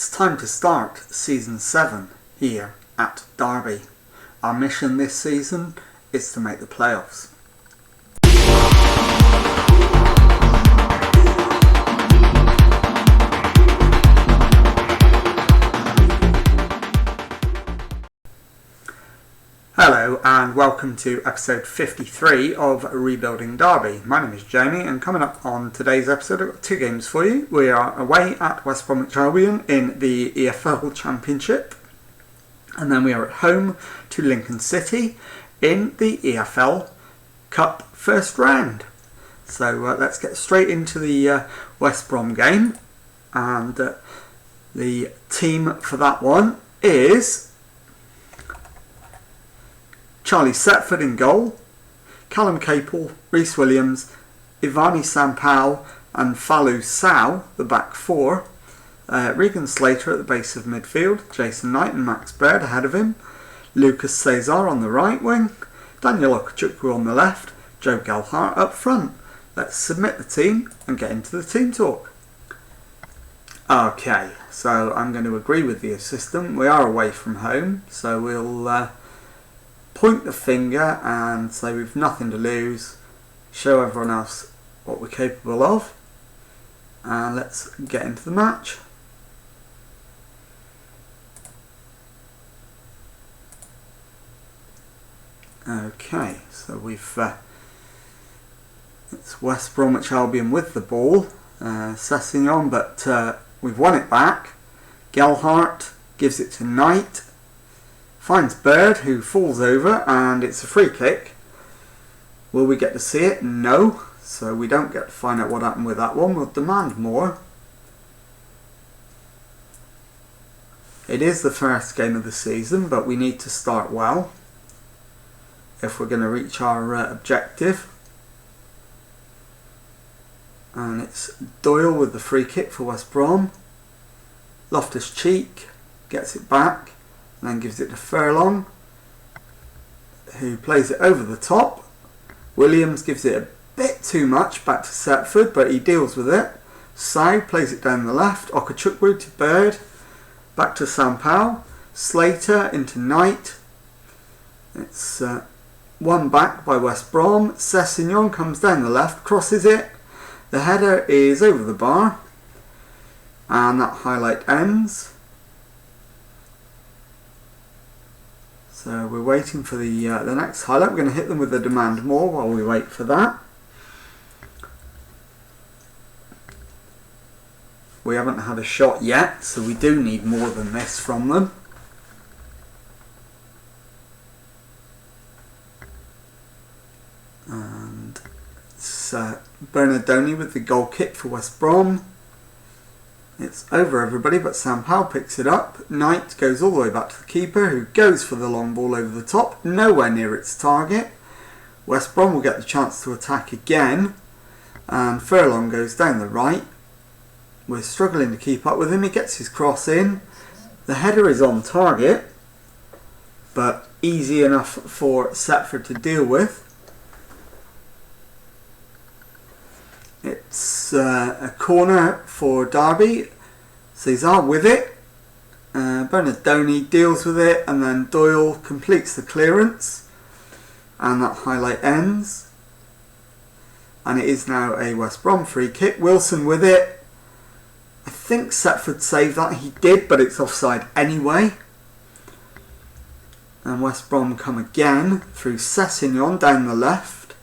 It's time to start Season 7 here at Derby. Our mission this season is to make the playoffs. Hello and welcome to episode 53 of Rebuilding Derby. My name is Jamie, and coming up on today's episode I've got two games for you. We are away at West Bromwich Albion in the EFL Championship, and then we are at home to Lincoln City in the EFL Cup first round. So let's get straight into the West Brom game, and the team for that one is Charlie Setford in goal, Callum Capel, Rhys Williams, Ivani Sampao and Falu Sau, the back four, Regan Slater at the base of midfield, Jason Knight and Max Baird ahead of him, Lucas Cesar on the right wing, Daniel Okachukwu on the left, Joe Gelhardt up front. Let's submit the team and get into the team talk. Okay, so I'm going to agree with the assistant. We are away from home, so we'll point the finger and say we've nothing to lose, show everyone else what we're capable of, and let's get into the match. Okay, so we've it's West Bromwich Albion with the ball, Sessignon, but we've won it back. Gelhardt gives it to Knight, finds Baird, who falls over, and it's a free kick. Will we get to see it? No. So we don't get to find out what happened with that one. We'll demand more. It is the first game of the season, but we need to start well if we're going to reach our objective. And it's Doyle with the free kick for West Brom. Loftus-Cheek gets it back and then gives it to Furlong, who plays it over the top. Williams gives it a bit too much back to Setford, but he deals with it. Sau plays it down the left. Okachukwu to Baird, back to Sampao. Slater into Knight. It's one back by West Brom. Sessignon comes down the left, crosses it. The header is over the bar, and that highlight ends. So we're waiting for the next highlight. We're going to hit them with a demand more while we wait for that. We haven't had a shot yet, so we do need more than this from them. And it's Bernardoni with the goal kick for West Brom. It's over everybody, but Sampao picks it up. Knight goes all the way back to the keeper, who goes for the long ball over the top, nowhere near its target. West Brom will get the chance to attack again, and Furlong goes down the right. We're struggling to keep up with him. He gets his cross in. The header is on target, but easy enough for Setford to deal with. It's a corner for Derby. Cesar with it. Bernardoni deals with it, and then Doyle completes the clearance, and that highlight ends. And it is now a West Brom free kick. Wilson with it. I think Setford saved that. He did, but it's offside anyway. And West Brom come again through Sessignon down the left.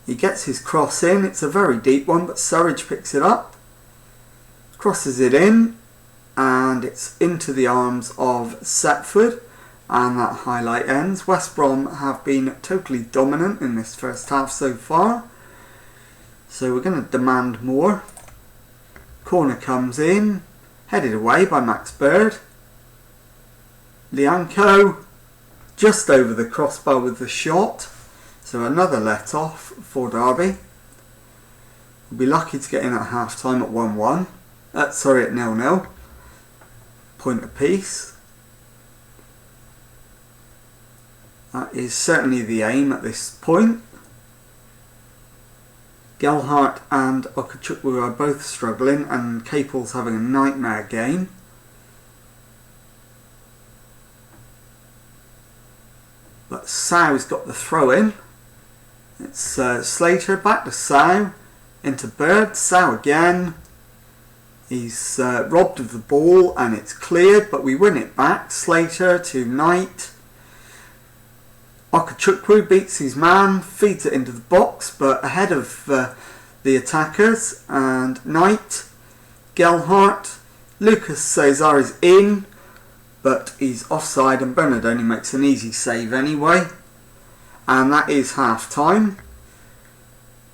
He gets his cross in. It's a very deep one, but Surridge picks it up, crosses it in, and it's into the arms of Setford, and that highlight ends. West Brom have been totally dominant in this first half so far, so we're going to demand more. Corner comes in, headed away by Max Baird. Lianco just over the crossbar with the shot. So another let off for Derby. We'll be lucky to get in at half time at 1-1. At 0-0. Point apiece. That is certainly the aim at this point. Gelhardt and Okachukwu are both struggling, and Capel's having a nightmare game. But Sow's got the throw in. It's Slater back to Sow, into Bird, Sow again. He's robbed of the ball and it's cleared, but we win it back. Slater to Knight. Okachukwu beats his man, feeds it into the box, but ahead of the attackers. And Knight, Gelhardt, Lucas Cesar is in, but he's offside, and Bernard only makes an easy save anyway. And that is half time.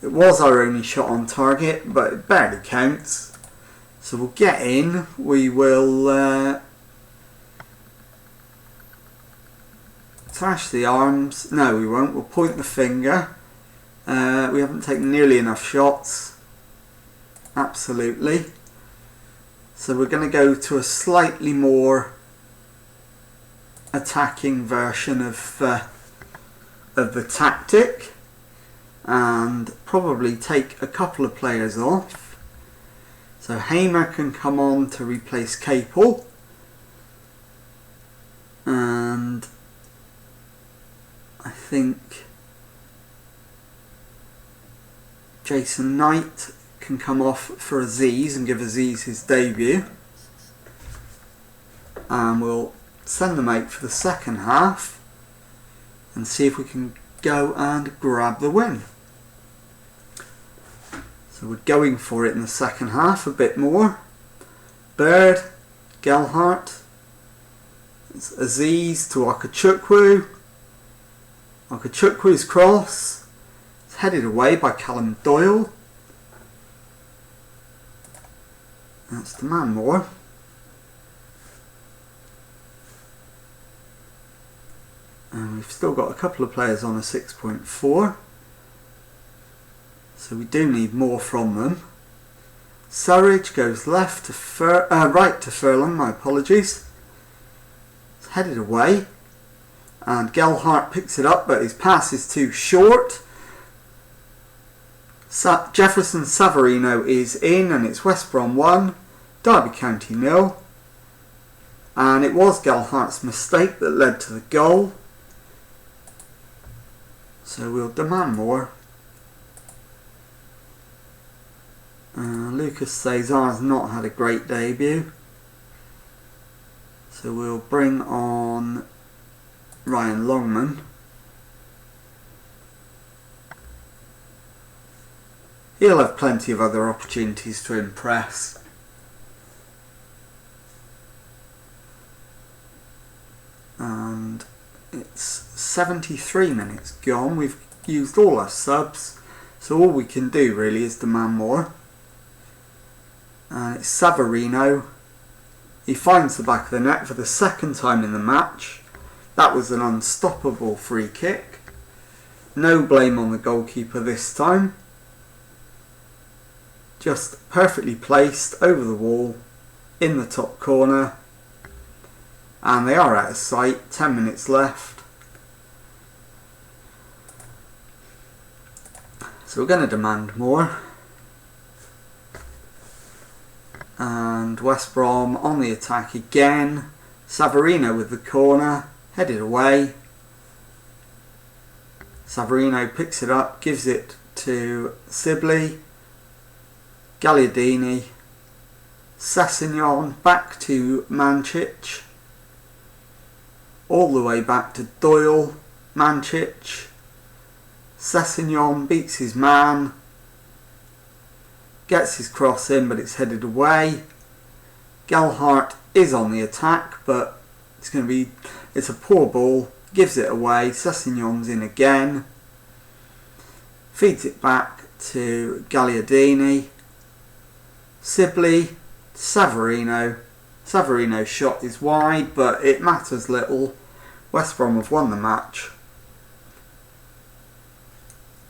It was our only shot on target, but it barely counts. So we'll get in. We will flash the arms. No, we won't. We'll point the finger. We haven't taken nearly enough shots. Absolutely. So we're going to go to a slightly more attacking version of the tactic, and probably take a couple of players off. So Hamer can come on to replace Capel, and I think Jason Knight can come off for Aziz and give Aziz his debut, and we'll send them out for the second half and see if we can go and grab the win. So we're going for it in the second half a bit more. Bird, Gelhardt, it's Aziz to Okachukwu. Okachukwu's cross, it's headed away by Callum Doyle. That's the man more. And we've still got a couple of players on a 6.4. So we do need more from them. Surridge goes left to right to Furlong, my apologies. It's headed away. And Gelhardt picks it up, but his pass is too short. Jefferson Savarino is in, and it's West Brom 1, Derby County 0. And it was Gelhardt's mistake that led to the goal. So we'll demand more. Lucas Cesar has not had a great debut. So we'll bring on Ryan Longman. He'll have plenty of other opportunities to impress. And it's 73 minutes gone. We've used all our subs, so all we can do really is demand more. And it's Savarino. He finds the back of the net for the second time in the match. That was an unstoppable free kick. No blame on the goalkeeper this time. Just perfectly placed over the wall in the top corner. And they are out of sight. 10 minutes left. So we're going to demand more. And West Brom on the attack again. Savarino with the corner. Headed away. Savarino picks it up. Gives it to Sibley. Gagliardini. Sessignon back to Mancic. All the way back to Doyle. Mancic. Sessignon beats his man. Gets his cross in, but it's headed away. Gelhardt is on the attack, but it's a poor ball. Gives it away. Sessignon's in again. Feeds it back to Gagliardini. Sibley. Savarino. Savarino's shot is wide, but it matters little. West Brom have won the match.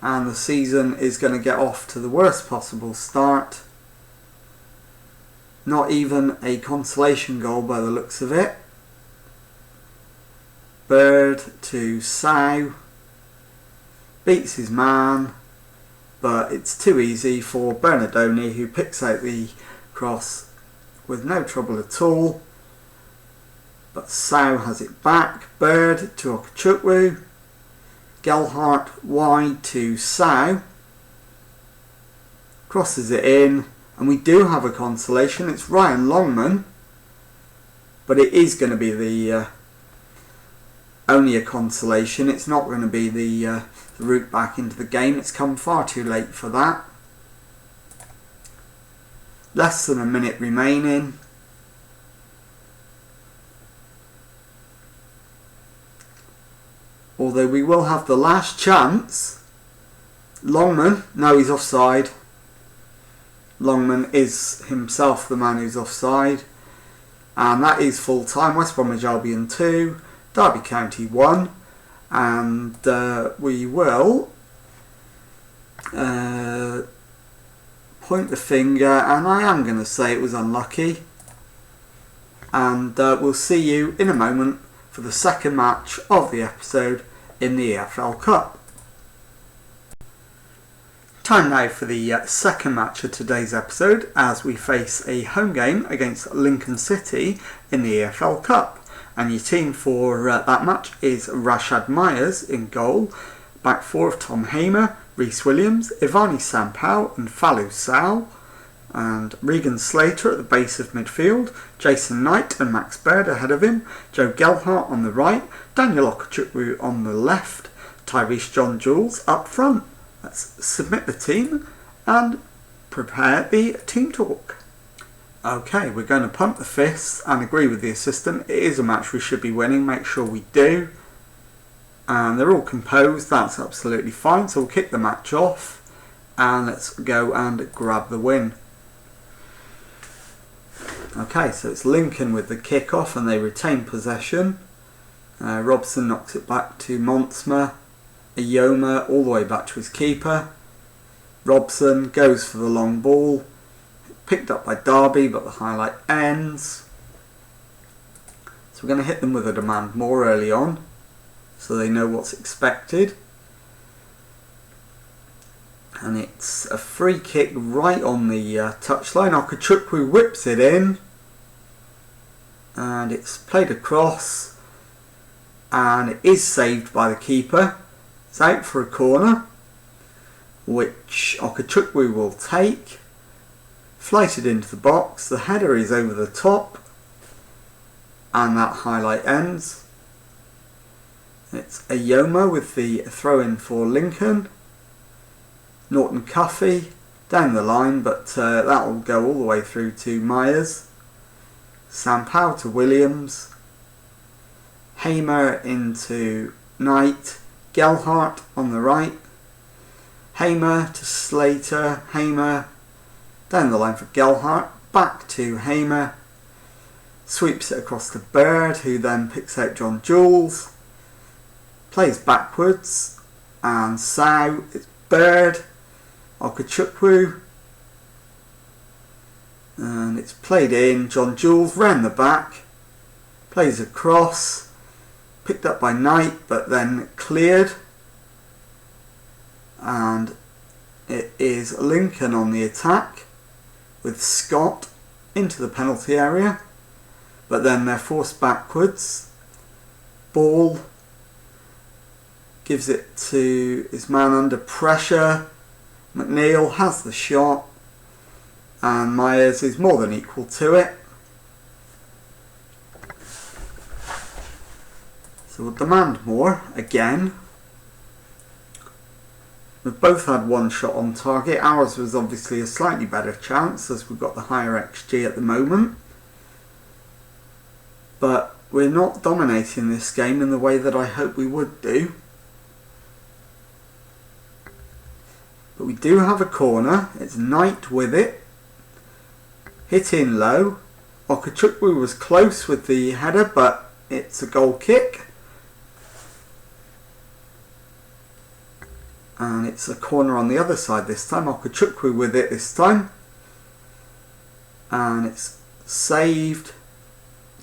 And the season is going to get off to the worst possible start. Not even a consolation goal by the looks of it. Bird to Sow. Beats his man. but it's too easy for Bernardoni, who picks out the cross with no trouble at all. But Sow has it back. Bird to Okechukwu. Gelhardt wide to Sow. Crosses it in, and we do have a consolation. It's Ryan Longman, but it is going to be the only a consolation. It's not going to be the route back into the game. It's come far too late for that. Less than a minute remaining. Although we will have the last chance. Longman, no, he's offside. Longman is himself the man who's offside. And that is full time. West Bromwich Albion 2, Derby County 1. And we will point the finger, and I am going to say it was unlucky. And we'll see you in a moment for the second match of the episode in the EFL Cup. Time now for the second match of today's episode, as we face a home game against Lincoln City in the EFL Cup. And your team for that match is Rashad Myers in goal, back four of Tom Hamer, Rhys Williams, Ivani Sampao and Falou Sal, and Regan Slater at the base of midfield, Jason Knight and Max Baird ahead of him, Joe Gelhardt on the right, Daniel Okechukwu on the left, Tyrese John Jules up front. Let's submit the team and prepare the team talk. Okay, we're going to pump the fists and agree with the assistant. It is a match we should be winning, make sure we do. And they're all composed, that's absolutely fine. So we'll kick the match off and let's go and grab the win. Okay, so it's Lincoln with the kick-off and they retain possession. Robson knocks it back to Montsma. Ayoma all the way back to his keeper. Robson goes for the long ball. Picked up by Derby, but the highlight ends. So we're going to hit them with a demand more early on, so they know what's expected. And it's a free kick right on the touchline. Okechukwu whips it in. And it's played across. And it is saved by the keeper. It's out for a corner, which Okechukwu will take. Flighted into the box. The header is over the top. And that highlight ends. It's Ayoma with the throw-in for Lincoln. Norton Cuffy down the line, but that will go all the way through to Myers. Sampao to Williams. Hamer into Knight. Gelhardt on the right. Hamer to Slater. Hamer down the line for Gelhardt. Back to Hamer. Sweeps it across to Bird, who then picks out John Jules. Plays backwards. And Sow, it's Bird. Okechukwu. And it's played in. John Jules round the back. Plays across. Picked up by Knight, but then cleared. And it is Lincoln on the attack, with Scott into the penalty area. But then they're forced backwards. Ball. Gives it to his man under pressure. McNeil has the shot. And Myers is more than equal to it. So we'll demand more again. We've both had one shot on target. Ours was obviously a slightly better chance as we've got the higher XG at the moment. But we're not dominating this game in the way that I hope we would do. But we do have a corner. It's Knight with it. Hit in low. Okechukwu was close with the header, but it's a goal kick. And it's a corner on the other side this time. Okechukwu with it this time. And it's saved.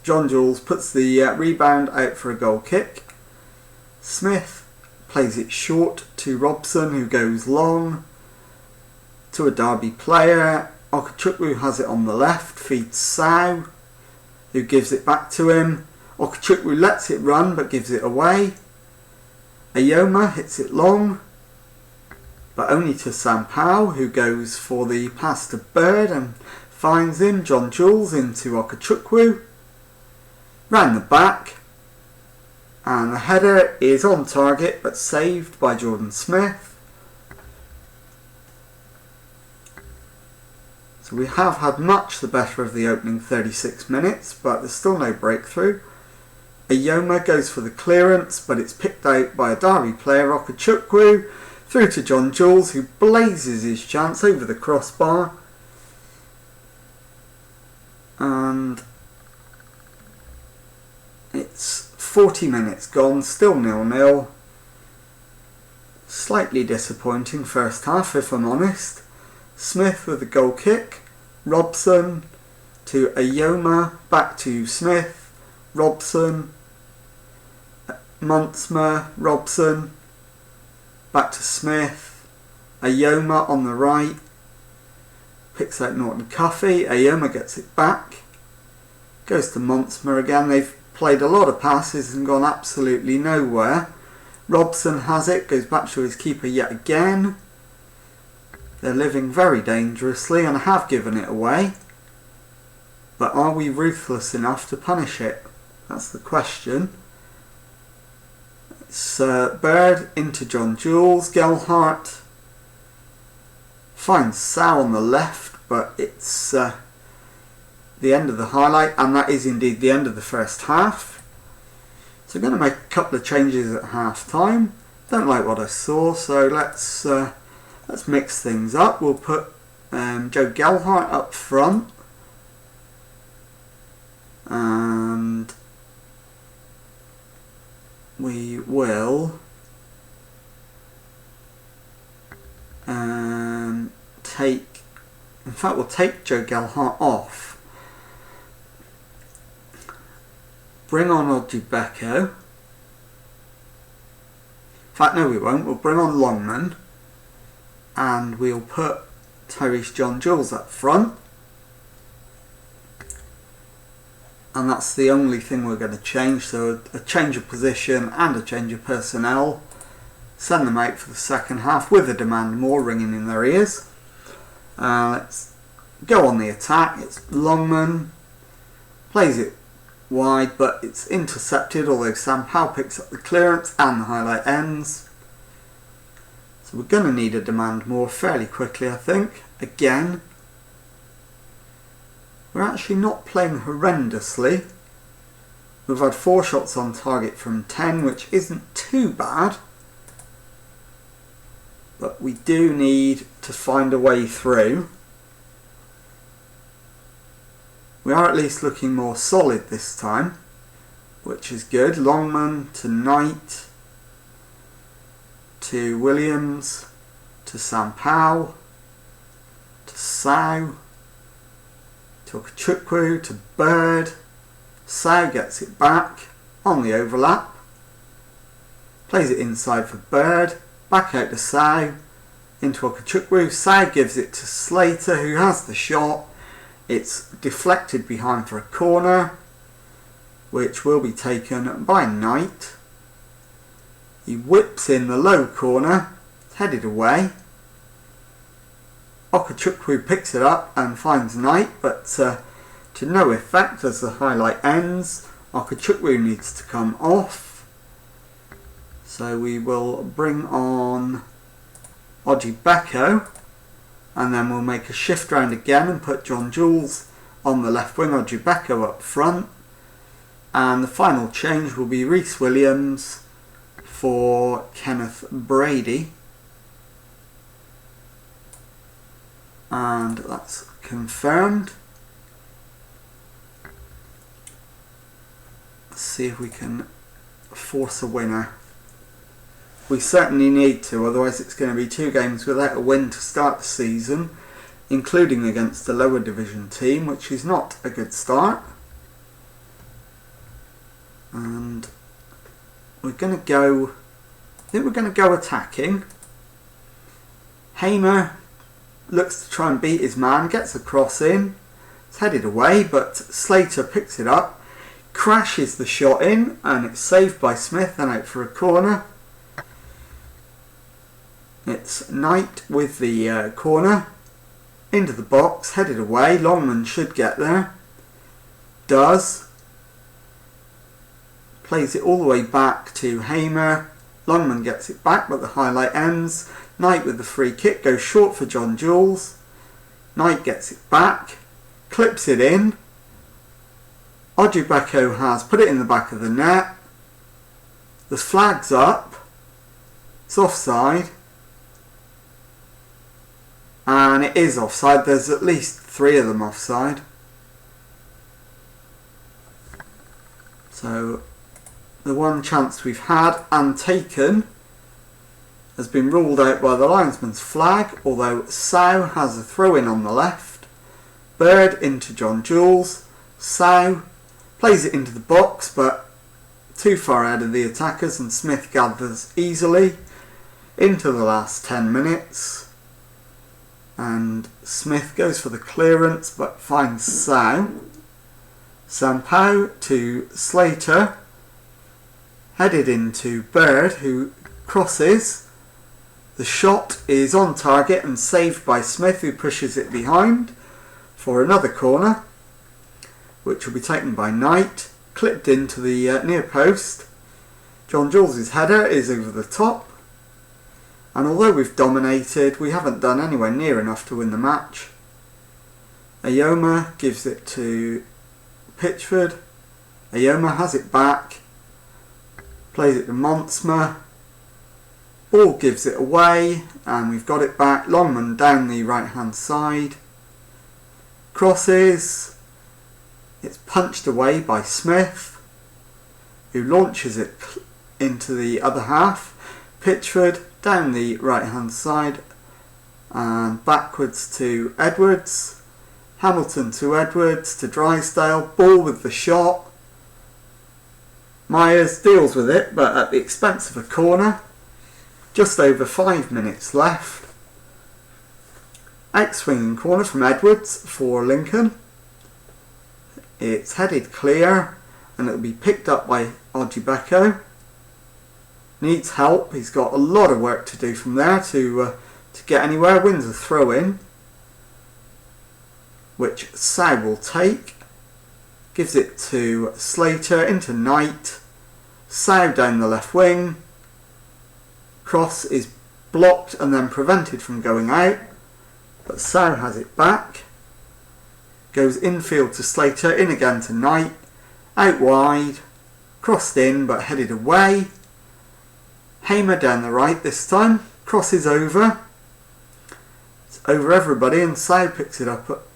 John Jules puts the rebound out for a goal kick. Smith plays it short to Robson, who goes long. to a Derby player. Okechukwu has it on the left, feeds Sow, who gives it back to him. Okechukwu lets it run but gives it away. Ayoma hits it long, but only to Sampao, who goes for the pass to Bird and finds him. John Jules into Okechukwu. Round the back, and the header is on target but saved by Jordan Smith. So we have had much the better of the opening 36 minutes, but there's still no breakthrough. Ayoma goes for the clearance, but it's picked out by a Derby player, Okechukwu, through to John Jules, who blazes his chance over the crossbar. And it's 40 minutes gone, still 0-0. Slightly disappointing first half, if I'm honest. Smith with a goal kick. Robson to Ayoma, back to Smith. Robson. Muntsma, Robson. Back to Smith. Ayoma on the right. Picks out Norton Cuffy. Ayoma gets it back. Goes to Muntsma again. They've played a lot of passes and gone absolutely nowhere. Robson has it, goes back to his keeper yet again. They're living very dangerously and have given it away. But are we ruthless enough to punish it? That's the question. It's Bird into John Jules. Gelhardt finds Sow on the left, but it's the end of the highlight, and that is indeed the end of the first half. So I'm going to make a couple of changes at half time. Don't like what I saw, so let's mix things up. We'll put Joe Gelhardt up front, and we will we'll take Joe Gelhardt off. Bring on Odubeko. In fact, no, we won't. We'll bring on Longman, and we'll put Tyrese John Jules up front. And that's the only thing we're going to change. So a change of position and a change of personnel. Send them out for the second half with a demand more ringing in their ears. Let's go on the attack. It's Longman. Plays it wide, but it's intercepted, although Sam Powell picks up the clearance and the highlight ends. So we're going to need a demand more fairly quickly, I think. Again, we're actually not playing horrendously. We've had 4 shots on target from 10, which isn't too bad. But we do need to find a way through. We are at least looking more solid this time, which is good. Longman to Knight, to Williams, to Sampao, to Sow, to Okechukwu, to Bird. Sow gets it back on the overlap, plays it inside for Bird, back out to Sow, into Okechukwu. Sow gives it to Slater, who has the shot. It's deflected behind for a corner, which will be taken by Knight. He whips in the low corner, it's headed away. Okechukwu picks it up and finds Knight, but to no effect as the highlight ends. Okechukwu needs to come off. So we will bring on Odubeko. And then we'll make a shift round again and put John Jules on the left wing, Odubeko up front. And the final change will be Rhys Williams for Kenneth Brady. And that's confirmed. Let's see if we can force a winner. We certainly need to, otherwise it's going to be 2 games without a win to start the season, including against a lower division team, which is not a good start. And we're going to go, I think we're going to go attacking. Hamer looks to try and beat his man, gets a cross in. It's headed away, but Slater picks it up, crashes the shot in, and it's saved by Smith and out for a corner. It's Knight with the corner, into the box, headed away. Longman should get there. Does. Plays it all the way back to Hamer. Longman gets it back, but the highlight ends. Knight with the free kick goes short for John Jules. Knight gets it back, clips it in. Ojibeko has put it in the back of the net. The flag's up. It's offside. And it is offside. There's at least 3 of them offside. So the one chance we've had and taken has been ruled out by the linesman's flag, although Sow has a throw-in on the left. Bird into John Jules. Sow plays it into the box, but too far ahead of the attackers, and Smith gathers easily into the last 10 minutes. And Smith goes for the clearance, but finds Sow. Sampao to Slater. Headed into Bird, who crosses. The shot is on target and saved by Smith, who pushes it behind for another corner, which will be taken by Knight. Clipped into the near post. John Jules' header is over the top. And although we've dominated, we haven't done anywhere near enough to win the match. Ayoma gives it to Pitchford. Ayoma has it back. Plays it to Monsma. Ball gives it away, and we've got it back. Longman down the right hand side. Crosses. It's punched away by Smith, who launches it into the other half. Pitchford down the right hand side and backwards to Edwards. Hamilton to Edwards to Drysdale. Ball with the shot. Myers deals with it, but at the expense of a corner. Just over 5 minutes left. Out-swinging corner from Edwards for Lincoln. It's headed clear and it'll be picked up by Ojibeko. Needs help. He's got a lot of work to do from there to get anywhere. Wins a throw in, which Sow will take. Gives it to Slater into Knight. Sow down the left wing. Cross is blocked and then prevented from going out, but Sow has it back. Goes infield to Slater, in again to Knight. Out wide. Crossed in but headed away. Hamer down the right this time. Crosses over. It's over everybody, and Sow picks it up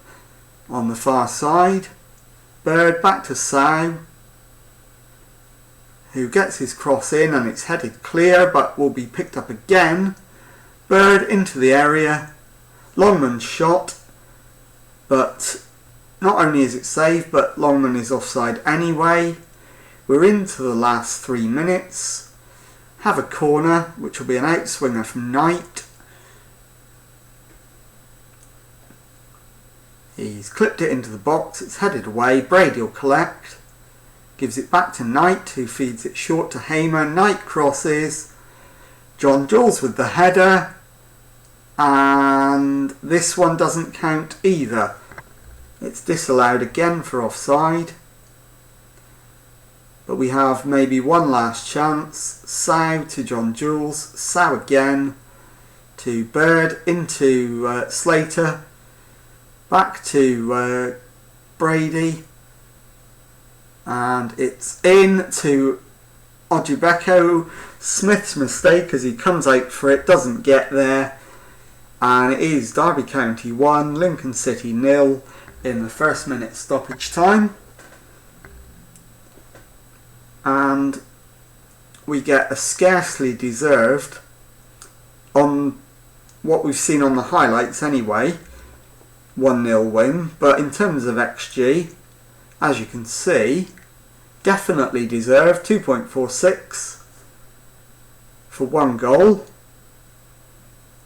on the far side. Bird back to Sow, who gets his cross in, and it's headed clear but will be picked up again. Bird into the area. Longman's shot, but not only is it saved, but Longman is offside anyway. We're into the last 3 minutes. Have a corner, which will be an outswinger from Knight. He's clipped it into the box. It's headed away. Brady will collect. Gives it back to Knight, who feeds it short to Hamer. Knight crosses. John Jules with the header. And this one doesn't count either. It's disallowed again for offside. But we have maybe one last chance. Sow to John Jules. Sow again to Bird, into Slater. Back to Brady. And it's in to Ojibeko. Smith's mistake as he comes out for it, doesn't get there. And it is Derby County 1, Lincoln City 0 in the first minute stoppage time. And we get a scarcely deserved, on what we've seen on the highlights anyway, 1-0 win. But in terms of XG, as you can see, definitely deserved. 2.46 for 1 goal,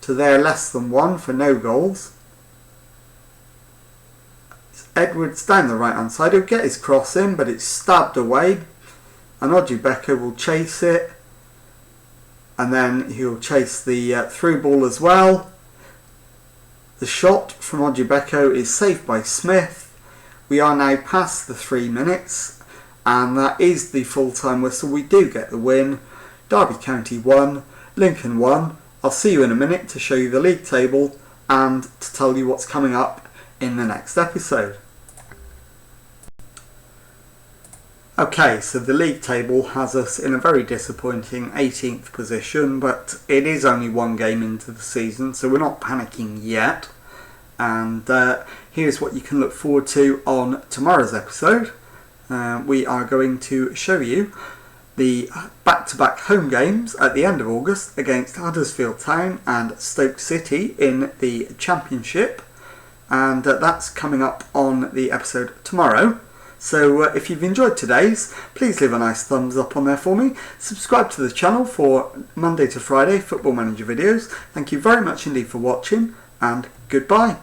to their less than 1 for no goals. Edwards down the right hand side. He'll get his cross in, but it's stabbed away, and Ojibeko will chase it, and then he'll chase the through ball as well. The shot from Ojibeko is saved by Smith. We are now past the 3 minutes, and that is the full-time whistle. We do get the win. Derby County 1, Lincoln 1. I'll see you in a minute to show you the league table and to tell you what's coming up in the next episode. Okay, so the league table has us in a very disappointing 18th position, but it is only one game into the season, so we're not panicking yet. And here's what you can look forward to on tomorrow's episode. We are going to show you the back-to-back home games at the end of August against Huddersfield Town and Stoke City in the Championship, and that's coming up on the episode tomorrow. So if you've enjoyed today's, please leave a nice thumbs up on there for me. Subscribe to the channel for Monday to Friday Football Manager videos. Thank you very much indeed for watching, and goodbye.